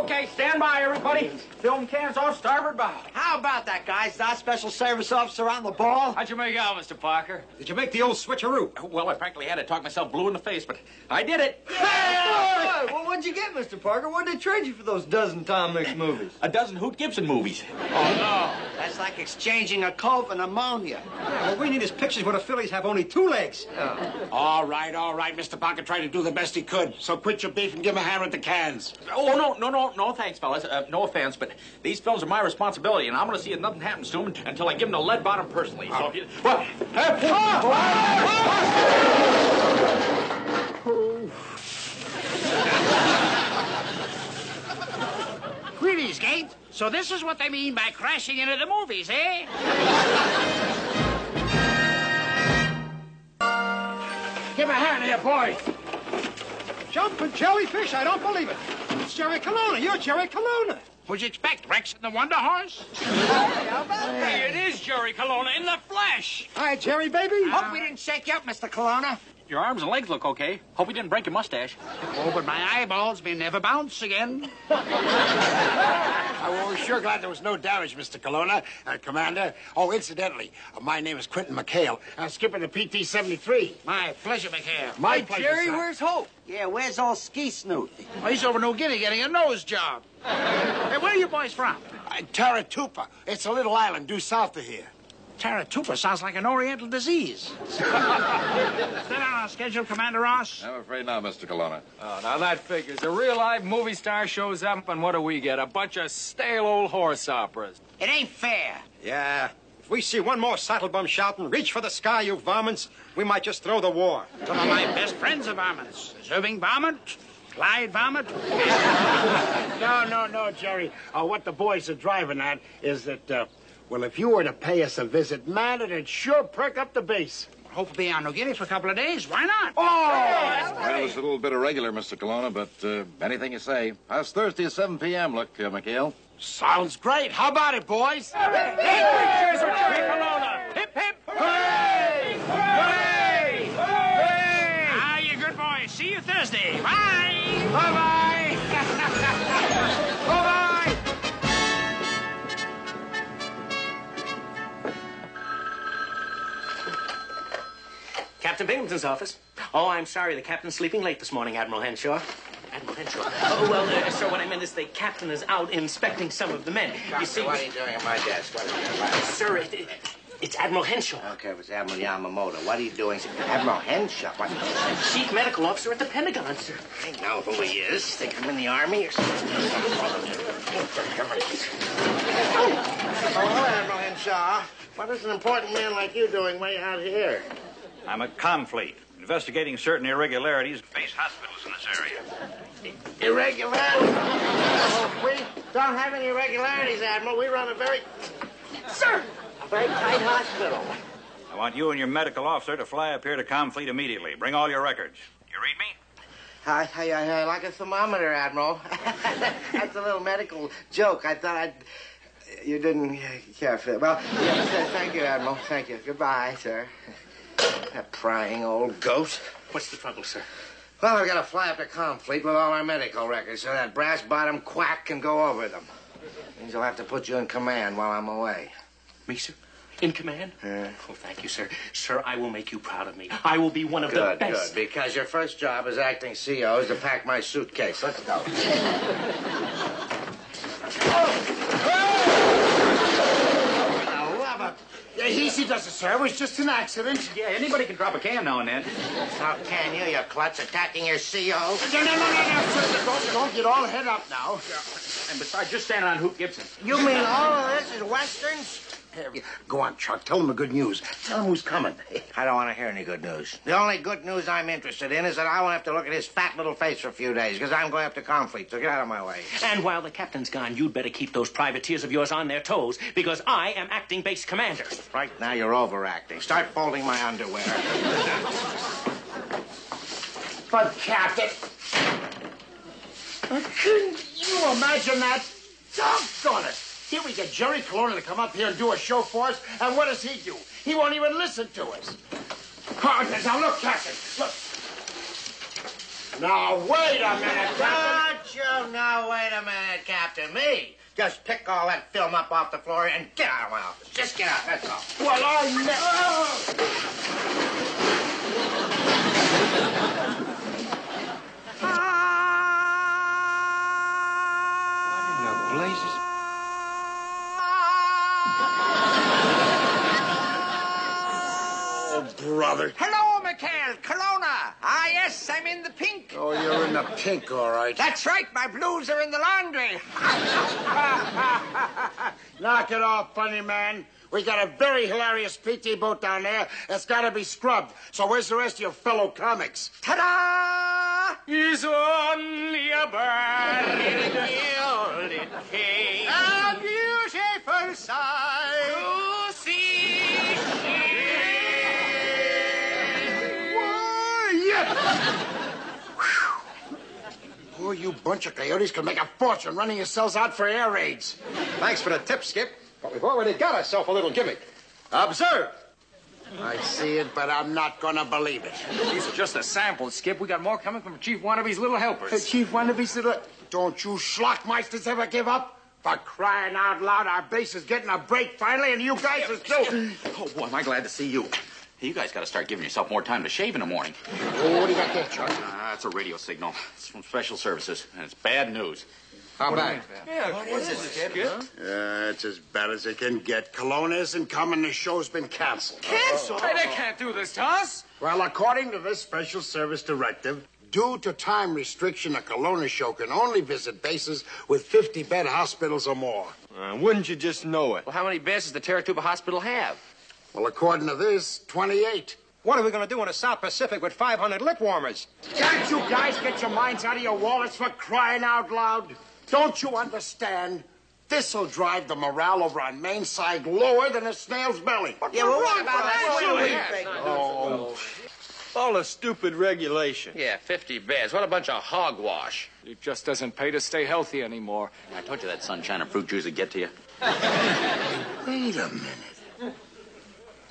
Okay, stand by, everybody. Film cans off starboard bow. How about that, guys? That special service officer on the ball? How'd you make out, Mr. Parker? Did you make the old switcheroo? Well, I frankly had to talk myself blue in the face, but I did it. Yeah! Well, what'd you get, Mr. Parker? What'd they trade you for those dozen Tom Mix movies? A dozen Hoot Gibson movies. Oh, no. That's like exchanging a Coke and ammonia. Yeah, what we need is pictures where the Phillies have only 2 legs. Oh. All right. Mr. Parker tried to do the best he could. So quit your beef and give him a hand with the cans. Oh, no, thanks, fellas. No offense, but these films are my responsibility, and I'm going to see if nothing happens to them until I give them the lead bottom personally. So if you... Well... Greetings, Gate. So this is what they mean by crashing into the movies, eh? Give a hand here, boys. Jumping jellyfish? I don't believe it. It's Jerry Colonna. You're Jerry Colonna. What'd you expect, Rex and the Wonder Horse? Hey, it is Jerry Colonna in the flesh. Hi, Jerry, baby. Hope we didn't shake you up, Mr. Colonna. Your arms and legs look okay. Hope we didn't break your mustache. Oh, but my eyeballs may never bounce again. Well, we're sure glad there was no damage, Mr. Colonna, Commander. Oh, incidentally, my name is Quentin McHale. Skipper the PT-73. My pleasure, McHale. My pleasure, Jerry, sir. where's Hope? Yeah, where's old Ski Snoot? Oh, he's over New Guinea getting a nose job. Hey, where are you boys from? Taratupa. It's a little island due south of here. Taratupa sounds like an oriental disease. Still on our schedule, Commander Ross? I'm afraid not, Mr. Colonna. Oh, now that figures. A real live movie star shows up, and what do we get? A bunch of stale old horse operas. It ain't fair. Yeah. If we see one more saddlebum shouting, reach for the sky, you varmints, we might just throw the war. Some of my best friends are varmints. Irving Varmint, Clyde Varmint. No, Jerry. What the boys are driving at is that, well, if you were to pay us a visit, man, it'd sure perk up the base. Hope to be on New Guinea for a couple of days. Why not? Well, it's a little bit irregular, Mr. Colonna, but anything you say. How's Thursday at 7 p.m. look, McHale? Sounds great. How about it, boys? Cheers for Jerry Colonna. Hip, hip, hooray! Hooray! Hooray! Ah, you good boys. See you Thursday. Bye. Bye-bye. Bye-bye. Captain Binghamton's office. Oh, I'm sorry. The captain's sleeping late this morning, Admiral Henshaw. Admiral Henshaw. Oh, well, sir, what I meant is the captain is out inspecting some of the men. You see... What are you doing at my desk? What are you doing? Sir, it's Admiral Henshaw. Okay, it was Admiral Yamamoto. What are you doing? Admiral Henshaw? What? Chief medical officer at the Pentagon, sir. I know who he is. Think I'm in the Army or something. Hello, Admiral Henshaw. What is an important man like you doing way out here? I'm at Confleet, investigating certain irregularities. Base hospitals in this area. Irregularities? Oh, we don't have any irregularities, Admiral. We run a very... Sir! A very tight hospital. I want you and your medical officer to fly up here to Confleet immediately. Bring all your records. You read me? I like a thermometer, Admiral. That's a little medical joke. I thought I'd... You didn't care for it. Well, yes, thank you, Admiral. Thank you. Goodbye, sir. That prying old goat. What's the trouble, sir? Well, I've got to fly up to Confleet with all our medical records so that brass-bottom quack can go over them. Means I'll have to put you in command while I'm away. Me, sir? In command? Yeah. Oh, thank you, sir. Sir, I will make you proud of me. I will be one of the best. Good, because your first job as acting CO is to pack my suitcase. Let's go. Easy does it, sir. It was just an accident. Yeah, anybody can drop a can now and then. How can you klutz, attacking your CO? No, sir. Don't get all head up now. And besides, just standing on Hoot Gibson. You mean all of this is Westerns? Go on, Chuck. Tell them the good news. Tell them who's coming. I don't want to hear any good news. The only good news I'm interested in is that I won't have to look at his fat little face for a few days, because I'm going up to Confleet, so get out of my way. And while the captain's gone, you'd better keep those privateers of yours on their toes, because I am acting base commander. Right now, you're overacting. Start folding my underwear. But, Captain... Couldn't you imagine that? Doggone it! Here we get Jerry Colonna to come up here and do a show for us, and what does he do? He won't even listen to us. Oh, now look, Captain, look. Now, wait a minute, Captain. Don't you now, wait a minute, Captain. Me? Just pick all that film up off the floor and get out of my office. Just get out, that's all. Well, I Blazes. Oh, brother. Hello, McHale's, Colonna. Ah, yes, I'm in the pink. Oh, you're in the pink, all right. That's right, my blues are in the laundry. Knock it off, funny man. We got a very hilarious PT boat down there that's got to be scrubbed. So where's the rest of your fellow comics? Ta-da! He's only a bird in a gilded cage. A beautiful sight. To see Oh, you bunch of coyotes can make a fortune running yourselves out for air raids. Thanks for the tip, Skip. But we've already got ourselves a little gimmick. Observe. I see it, but I'm not gonna believe it. These are just a sample, Skip. We got more coming from Chief Wannabe's little helpers. Chief Wannabe's little... Don't you schlockmeisters ever give up? For crying out loud, our base is getting a break finally, and you guys are still... Oh, boy, am I glad to see you. Hey, you guys got to start giving yourself more time to shave in the morning. Oh, what do you got there, Chuck? It's a radio signal. It's from Special Services, and it's bad news. How bad? It's as bad as it can get. Colonna isn't coming. The show's been canceled. Cancel? Hey, they can't do this to us. Well, according to this special service directive, due to time restriction, the Colonna show can only visit bases with 50-bed hospitals or more. Wouldn't you just know it? Well, how many beds does the Taratuba Hospital have? Well, according to this, 28. What are we going to do in the South Pacific with 500 lip warmers? Can't you guys get your minds out of your wallets for crying out loud? Don't you understand? This'll drive the morale over on Main Side lower than a snail's belly. Yeah, well, what about that? Oh, all the stupid regulation. Yeah, 50 beds. What a bunch of hogwash. It just doesn't pay to stay healthy anymore. I told you that sunshine and fruit juice would get to you. Wait a minute.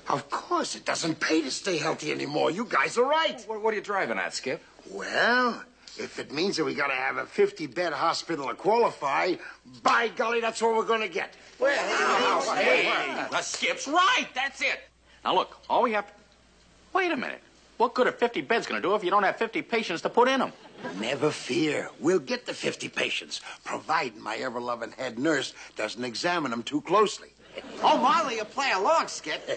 Of course, it doesn't pay to stay healthy anymore. You guys are right. What are you driving at, Skip? Well, if it means that we got to have a 50-bed hospital to qualify, by golly, that's what we're going to get. Hey, the Skip's right. That's it. Now, look, all we have to... Wait a minute. What good are 50 beds going to do if you don't have 50 patients to put in them? Never fear. We'll get the 50 patients, providing my ever-loving head nurse doesn't examine them too closely. Oh, Marley, you play along, Skip.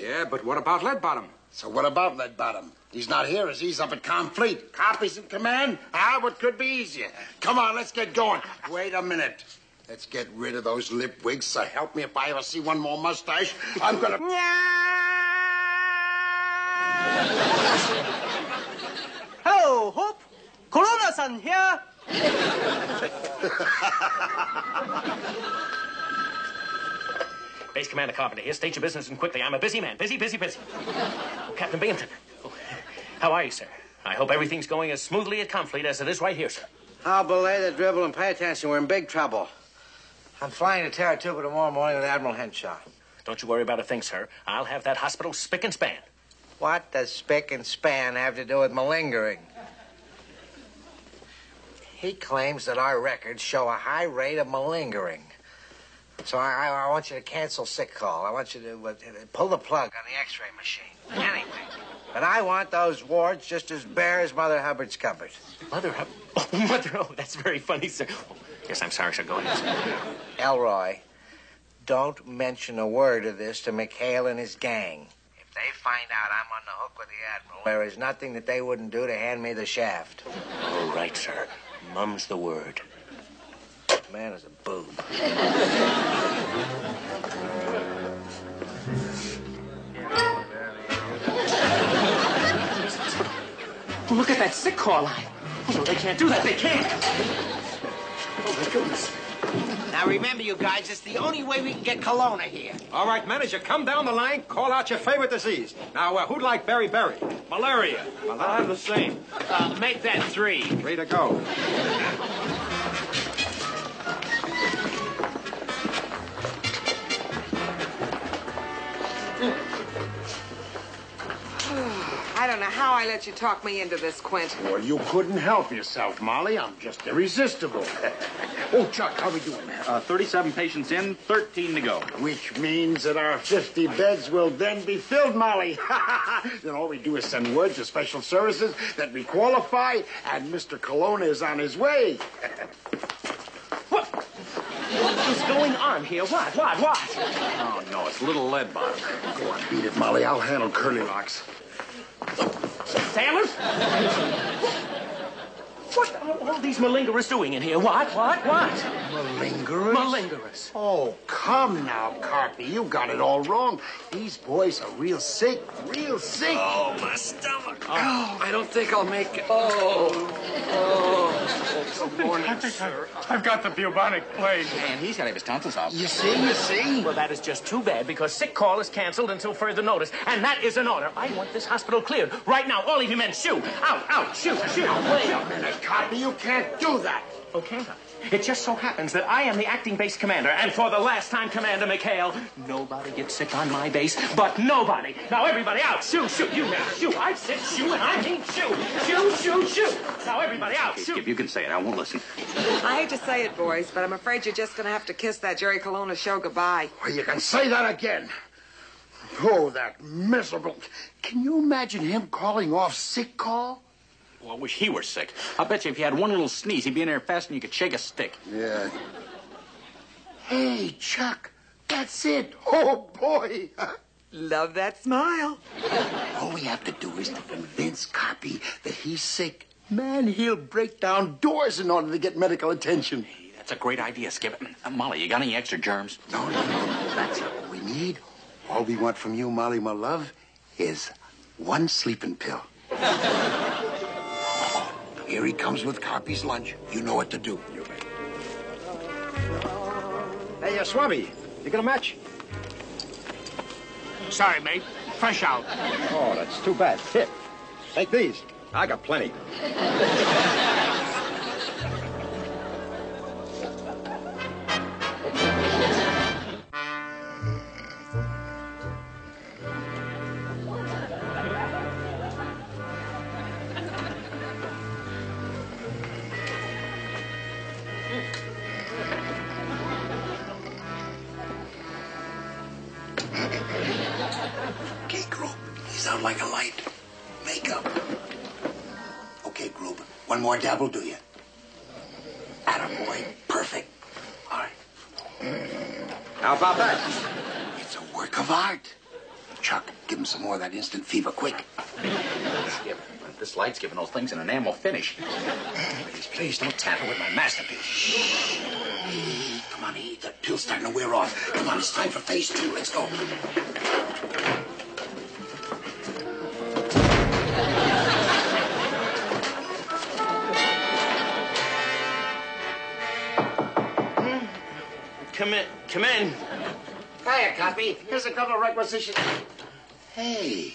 Yeah, but what about Leadbottom? So what about Leadbottom? He's not here as he's up at Confleet. Copies in command? What could be easier? Come on, let's get going. Wait a minute. Let's get rid of those lip wigs, so help me if I ever see one more mustache. I'm gonna... Hello, Hope. Colonna-san here. Base Commander Carpenter here. State your business and quickly. I'm a busy man. Busy. Oh, Captain Binghamton. Oh, how are you, sir? I hope everything's going as smoothly at Confleet as it is right here, sir. I'll belay the dribble and pay attention. We're in big trouble. I'm flying to Taratuba tomorrow morning with Admiral Henshaw. Don't you worry about a thing, sir. I'll have that hospital spick and span. What does spick and span have to do with malingering? He claims that our records show a high rate of malingering. So I want you to cancel sick call. I want you to pull the plug on the x-ray machine. Anything. But I want those wards just as bare as Mother Hubbard's cupboard. Mother Hubbard? Oh, Mother, oh, that's very funny, sir. Oh, yes, I'm sorry, sir. Go ahead, sir. Elroy, don't mention a word of this to McHale and his gang. If they find out I'm on the hook with the Admiral, there is nothing that they wouldn't do to hand me the shaft. All right, sir. Mum's the word. Man is a boob. Look at that sick call line. Oh, no, they can't do that. They can't. Oh, my goodness. Now, remember, you guys, it's the only way we can get Colonna here. All right, manager, come down the line, call out your favorite disease. Now, who'd like beriberi? Malaria. Well, I'll have the same. Make that 3. 3 to go. I I don't know how I let you talk me into this, Quint. Well, you couldn't help yourself, Molly. I'm just irresistible. Oh, Chuck, how we doing, man? 37 patients in, 13 to go. Which means that our 50 beds will then be filled, Molly. Then all we do is send word to special services that we qualify, and Mr. Colonna is on his way. What is going on here? What? Oh, no, it's little lead bottom. Go on, beat it, Molly. I'll handle curly locks. Sailors? What are all these malingerers doing in here? What? Malingerers? Malingerers. Oh, come now, Carpy. You got it all wrong. These boys are real sick. Oh, my stomach. Oh, I don't think I'll make it. Oh. Good morning, sir. I've got the bubonic plague. And he's got to have his tonsils out. You see? Well, that is just too bad because sick call is canceled until further notice. And that is an order. I want this hospital cleared. Right now, all of you men, shoo. Out, shoo. Wait a minute, Carpy. You can't do that. Oh, can't I? It just so happens that I am the acting base commander, and for the last time, Commander McHale, nobody gets sick on my base, but nobody. Now, everybody out. Shoo. You men, shoo. I said shoo, and I mean shoo. Now, everybody out. Shoo. Skip, you can say it. I won't listen. I hate to say it, boys, but I'm afraid you're just going to have to kiss that Jerry Colonna show goodbye. Well, you can say that again. Oh, that miserable. Can you imagine him calling off sick call? Well, I wish he were sick. I'll bet you if you had one little sneeze, he'd be in there faster than you could shake a stick. Yeah. Hey, Chuck, that's it. Oh, boy. Love that smile. All we have to do is to convince Carpy that he's sick. Man, he'll break down doors in order to get medical attention. Hey, that's a great idea, Skip. Molly, you got any extra germs? No. That's all we need. All we want from you, Molly, my love, is one sleeping pill. Here he comes with Carpy's lunch. You know what to do. Hey, Swabby, you got a match? Sorry, mate. Fresh out. Oh, that's too bad. Here, take these. I got plenty. Okay, Grube. He's out like a light. Makeup. Okay, Grube. One more dab will do you. Attaboy. Perfect. All right. How about that? It's a work of art. Chuck, give him some more of that instant fever, quick. Skip, this light's giving those things an enamel finish. Please don't tamper with my masterpiece. Come on, E. That pill's starting to wear off. Come on, it's time for phase 2. Let's go. Come in. Hiya, Copy. Here's a couple of requisitions. Hey,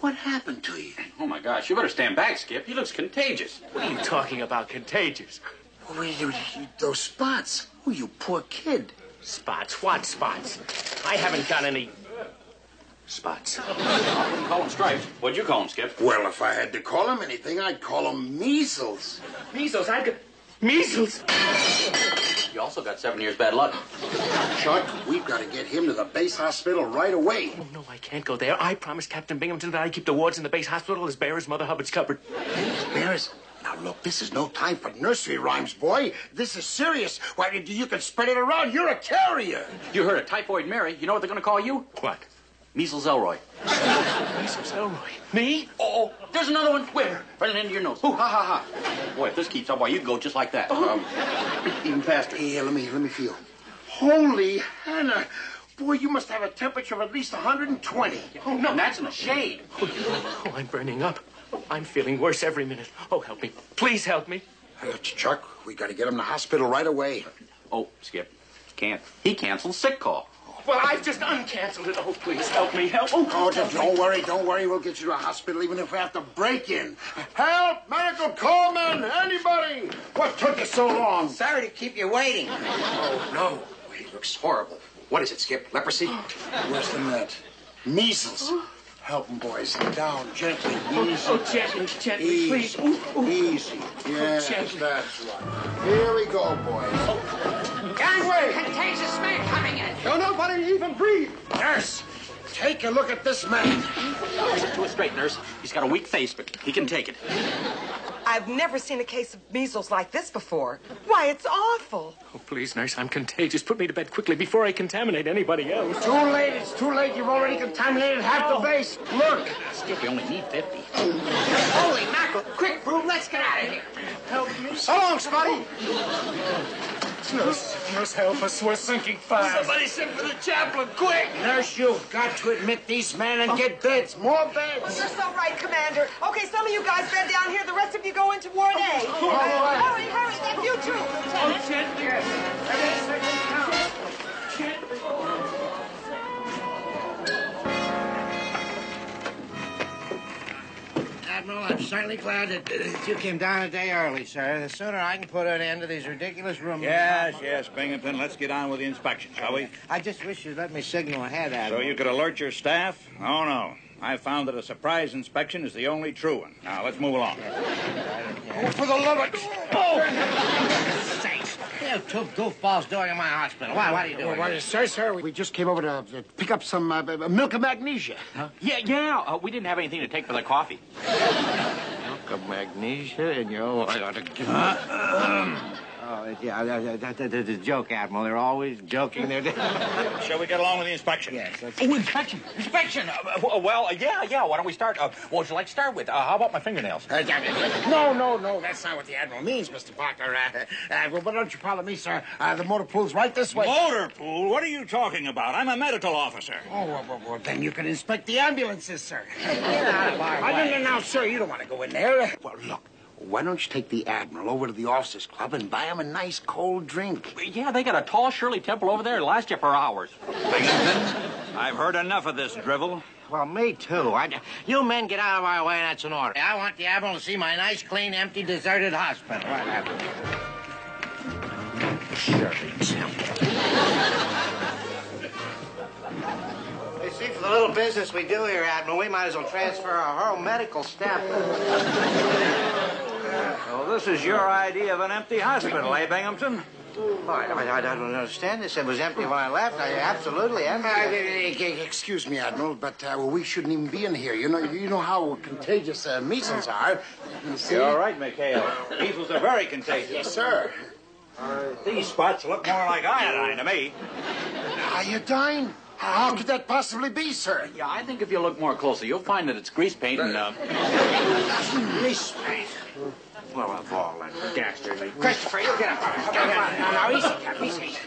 what happened to you? Oh, my gosh, you better stand back, Skip. He looks contagious. What are you talking about, contagious? Those spots. Oh, you poor kid. Spots? What spots? I haven't got any spots. I wouldn't call him stripes. What'd you call him, Skip? Well, if I had to call him anything, I'd call him measles. Measles? I got measles. You also got 7 years bad luck. Chuck, we've got to get him to the base hospital right away. Oh, no, I can't go there. I promised Captain Binghamton that I'd keep the wards in the base hospital as bare as Mother Hubbard's cupboard. Bears? Now, look, this is no time for nursery rhymes, boy. This is serious. Why, you can spread it around. You're a carrier. You heard of Typhoid Mary. You know what they're going to call you? What? Measles Elroy. Measles Elroy? Me? Oh, there's another one. Where? Right into your nose. Ooh, ha, ha, ha. Boy, if this keeps up, why, you can go just like that. Even faster. Here, let me feel. Holy Hannah. Boy, you must have a temperature of at least 120. Oh, no, that's in the shade. Oh, I'm burning up. I'm feeling worse every minute. Oh, help me. Please help me. Chuck, we got to get him to the hospital right away. Oh, Skip, can't. He canceled sick call. Well, I've just uncanceled it. Oh, please help me. Help. Oh, just don't worry. We'll get you to a hospital even if we have to break in. Help! Medical callman! Anybody! What took you so long? Sorry to keep you waiting. Oh, no. He looks horrible. What is it, Skip? Leprosy? Worse than that. Measles. Help him, boys. Down, gently, easy. Oh, gently, Easy. please. Ooh, ooh. Easy. Yes, gently. that's right. Here we go, boys. Gangway! Contagious man coming in. Don't nobody even breathe. Nurse, take a look at this man. Sit to it straight, nurse. He's got a weak face, but he can take it. I've never seen a case of measles like this before. Why, it's awful. Oh, please, nurse, I'm contagious. Put me to bed quickly before I contaminate anybody else. Too late. It's too late. You've already contaminated half the base. Look. Skip, you only need 50. Holy mackerel. Quick, Brew, let's get out of here. Help me. So long, Spotty. Nurse, help us. We're sinking fast. Somebody send for the chaplain, quick. Nurse, you've got to admit these men and get beds. More beds. You're so right, Commander. Okay, some of you guys bed down here. The rest of you go into Ward A. Hurry, hurry. That's you too, Lieutenant. Gently. Admiral, I'm certainly glad that you came down a day early, sir. The sooner I can put an end to these ridiculous rumors. Yes, Binghamton. Let's get on with the inspection, shall we? I just wish you'd let me signal ahead, Admiral. So you could alert your staff? Oh, no. I found that a surprise inspection is the only true one. Now, let's move along. Oh, for the love of... Sakes. You two goofballs doing in my hospital. Why are you doing this? Sir, we just came over to pick up some milk and magnesia. Huh? Yeah. We didn't have anything to take for the coffee. Milk of magnesia in your... I ought to give Oh, yeah, that's a joke, Admiral. They're always joking. Shall we get along with the inspection? Yes. Oh, inspection. Yeah. Why don't we start? What would you like to start with? How about my fingernails? No, that's not what the Admiral means, Mr. Parker. Admiral, but don't you follow me, sir? The motor pool's right this way. Motor pool? What are you talking about? I'm a medical officer. Oh, well, then you can inspect the ambulances, sir. Get out of our way. No, sir, you don't want to go in there. Well, look. Why don't you take the Admiral over to the Officers Club and buy him a nice cold drink? Yeah, they got a tall Shirley Temple over there. It'll last you for hours. Binghamton, I've heard enough of this drivel. Well, me too. You men get out of our way, that's an order. I want the Admiral to see my nice, clean, empty, deserted hospital. Shirley Temple. You see, for the little business we do here, Admiral, we might as well transfer our whole medical staff. So this is your idea of an empty hospital, eh, Binghamton? I don't understand this. It was empty when I left. Absolutely empty. Excuse me, Admiral, but we shouldn't even be in here. You know how contagious measles are. You see? You're right, McHale. Measles are very contagious. Yes, sir. These spots look more like iodine to me. Iodine? How could that possibly be, sir? Yeah, I think if you look more closely, you'll find that it's grease paint and, Grease paint. Well, of all that dastardly... Christopher, you get up. Now, easy, Cap, easy.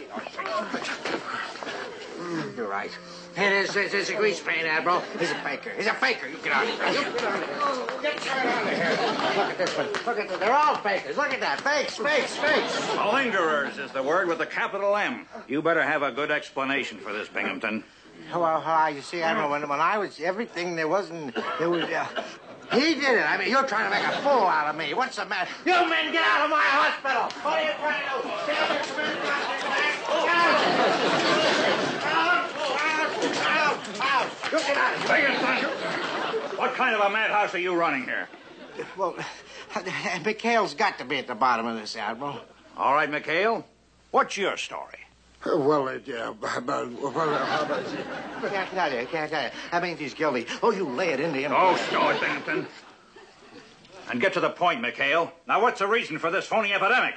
You're right. It's a grease paint, Admiral. He's a faker. You get out of here. You get out of here. Get out of here. Look at this one. Look at this. They're all fakers. Look at that. Fakes. Malingerers is the word with a capital M. You better have a good explanation for this, Binghamton. Well, you see, Admiral, when I was everything, there was... He did it. I mean, you're trying to make a fool out of me. What's the matter? You men, get out of my hospital. What are you trying to do? Stay over out. You get out of here. Binghamton! What kind of a madhouse are you running here? Well, McHale's got to be at the bottom of this, Admiral. All right, McHale. What's your story? Can't tell you. I mean, he's guilty. Oh, you lay it into him. Oh, stow it, Binghamton. And get to the point, McHale. Now, what's the reason for this phony epidemic?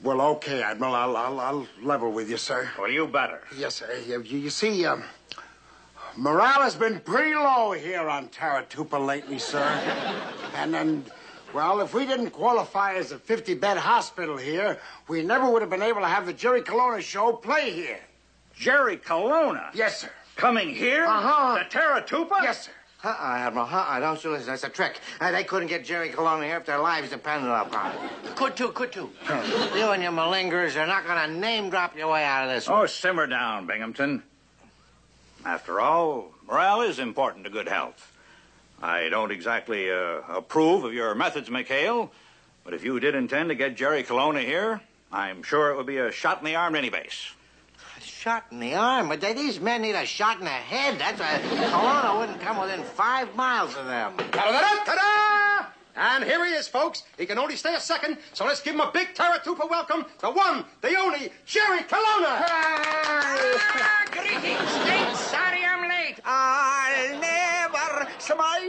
Well, okay, Admiral. I'll level with you, sir. Well, you better. Yes, sir. You see, morale has been pretty low here on Taratupa lately, sir. Well, if we didn't qualify as a 50-bed hospital here, we never would have been able to have the Jerry Colonna show play here. Jerry Colonna? Yes, sir. Coming here? To Taratupa? Yes, sir. Admiral, don't you listen. That's a trick. They couldn't get Jerry Colonna here if their lives depended upon it. Could too. You and your malingerers are not going to name-drop your way out of this one. Oh, simmer down, Binghamton. After all, morale is important to good health. I don't exactly approve of your methods, McHale, but if you did intend to get Jerry Colonna here, I'm sure it would be a shot in the arm to any base. Shot in the arm? But these men need a shot in the head. That's why Colonna wouldn't come within 5 miles of them. Ta-da-da-da-da! And here he is, folks. He can only stay a second, so let's give him a big Taratupa welcome. The one, the only, Jerry Colonna! Greetings, State. Sorry I'm late. I'll never smile.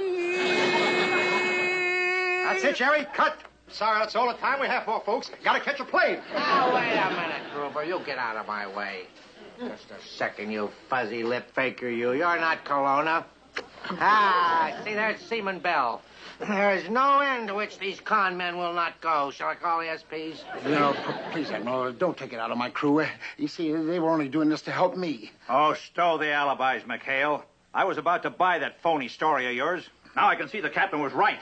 That's it, Jerry. Cut. Sorry, that's all the time we have for, folks. Gotta catch a plane. Now, wait a minute, Gruber. You get out of my way. Just a second, you fuzzy lip faker, you. You're not Colonna. See, there's Seaman Bell. There is no end to which these con men will not go. Shall I call the SPs? Please, Admiral, don't take it out of my crew. You see, they were only doing this to help me. Oh, stow the alibis, McHale. I was about to buy that phony story of yours. Now I can see the captain was right.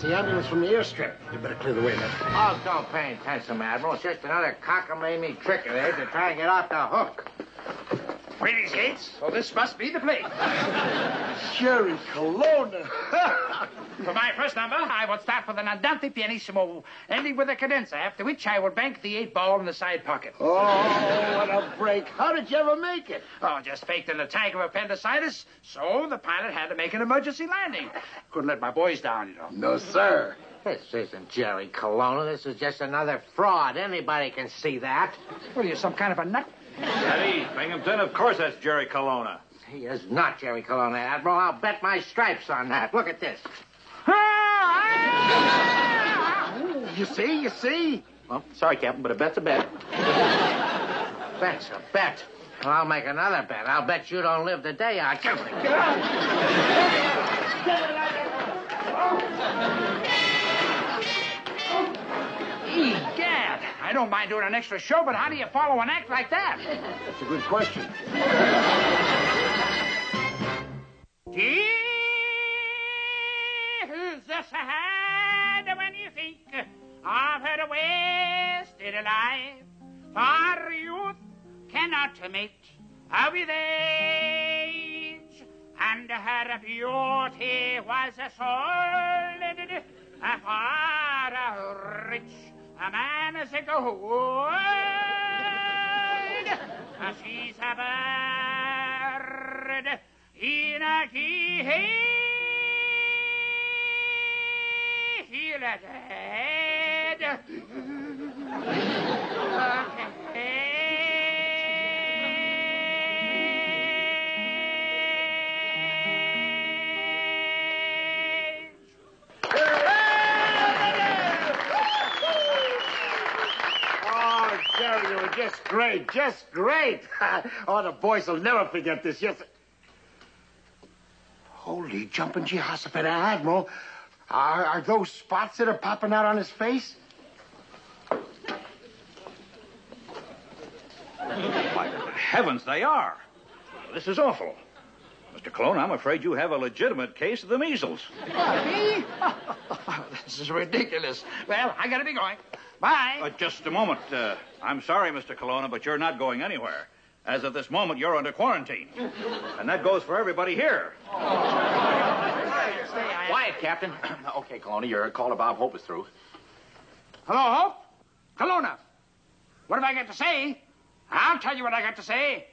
The ambulance from the airstrip. You better clear the way, man. Oh, don't pay attention, Admiral. It's just another cockamamie trick of theirs to try and get off the hook. Greetings, Gates. So this must be the plane. Jerry Colonna. For my first number, I will start with an andante pianissimo, ending with a cadenza, after which I will bank the 8-ball in the side pocket. Oh, what a break. How did you ever make it? Oh, just faked in the tank of appendicitis, so the pilot had to make an emergency landing. Couldn't let my boys down, you know. No, sir. This isn't Jerry Colonna. This is just another fraud. Anybody can see that. What are you, some kind of a nut? Eddie, Binghamton, of course that's Jerry Colonna. He is not Jerry Colonna, Admiral. I'll bet my stripes on that. Look at this. You see? Well, sorry, Captain, but a bet's a bet. Bet's a bet. Well, I'll make another bet. I'll bet you don't live the day I kill him. Egad, I don't mind doing an extra show, but how do you follow an act like that? That's a good question. Feels the sad when you think of her wasted life. For youth cannot mate with age, and her beauty was solid for a rich man's gold. She's a bird in a cage. Dead. Oh, Jerry, you were just great. Just great. Oh, the boys will never forget this. Yes. Holy jumping Jehoshaphat, Admiral. Are those spots that are popping out on his face? Why, heavens, they are. This is awful. Mr. Colonna, I'm afraid you have a legitimate case of the measles. Me? This is ridiculous. Well, I gotta be going. Bye. Just a moment. I'm sorry, Mr. Colonna, but you're not going anywhere. As of this moment, you're under quarantine. And that goes for everybody here. Quiet, Captain. Okay, Colonna, your call to Bob Hope is through. Hello, Hope? Colonna. What have I got to say? I'll tell you what I got to say.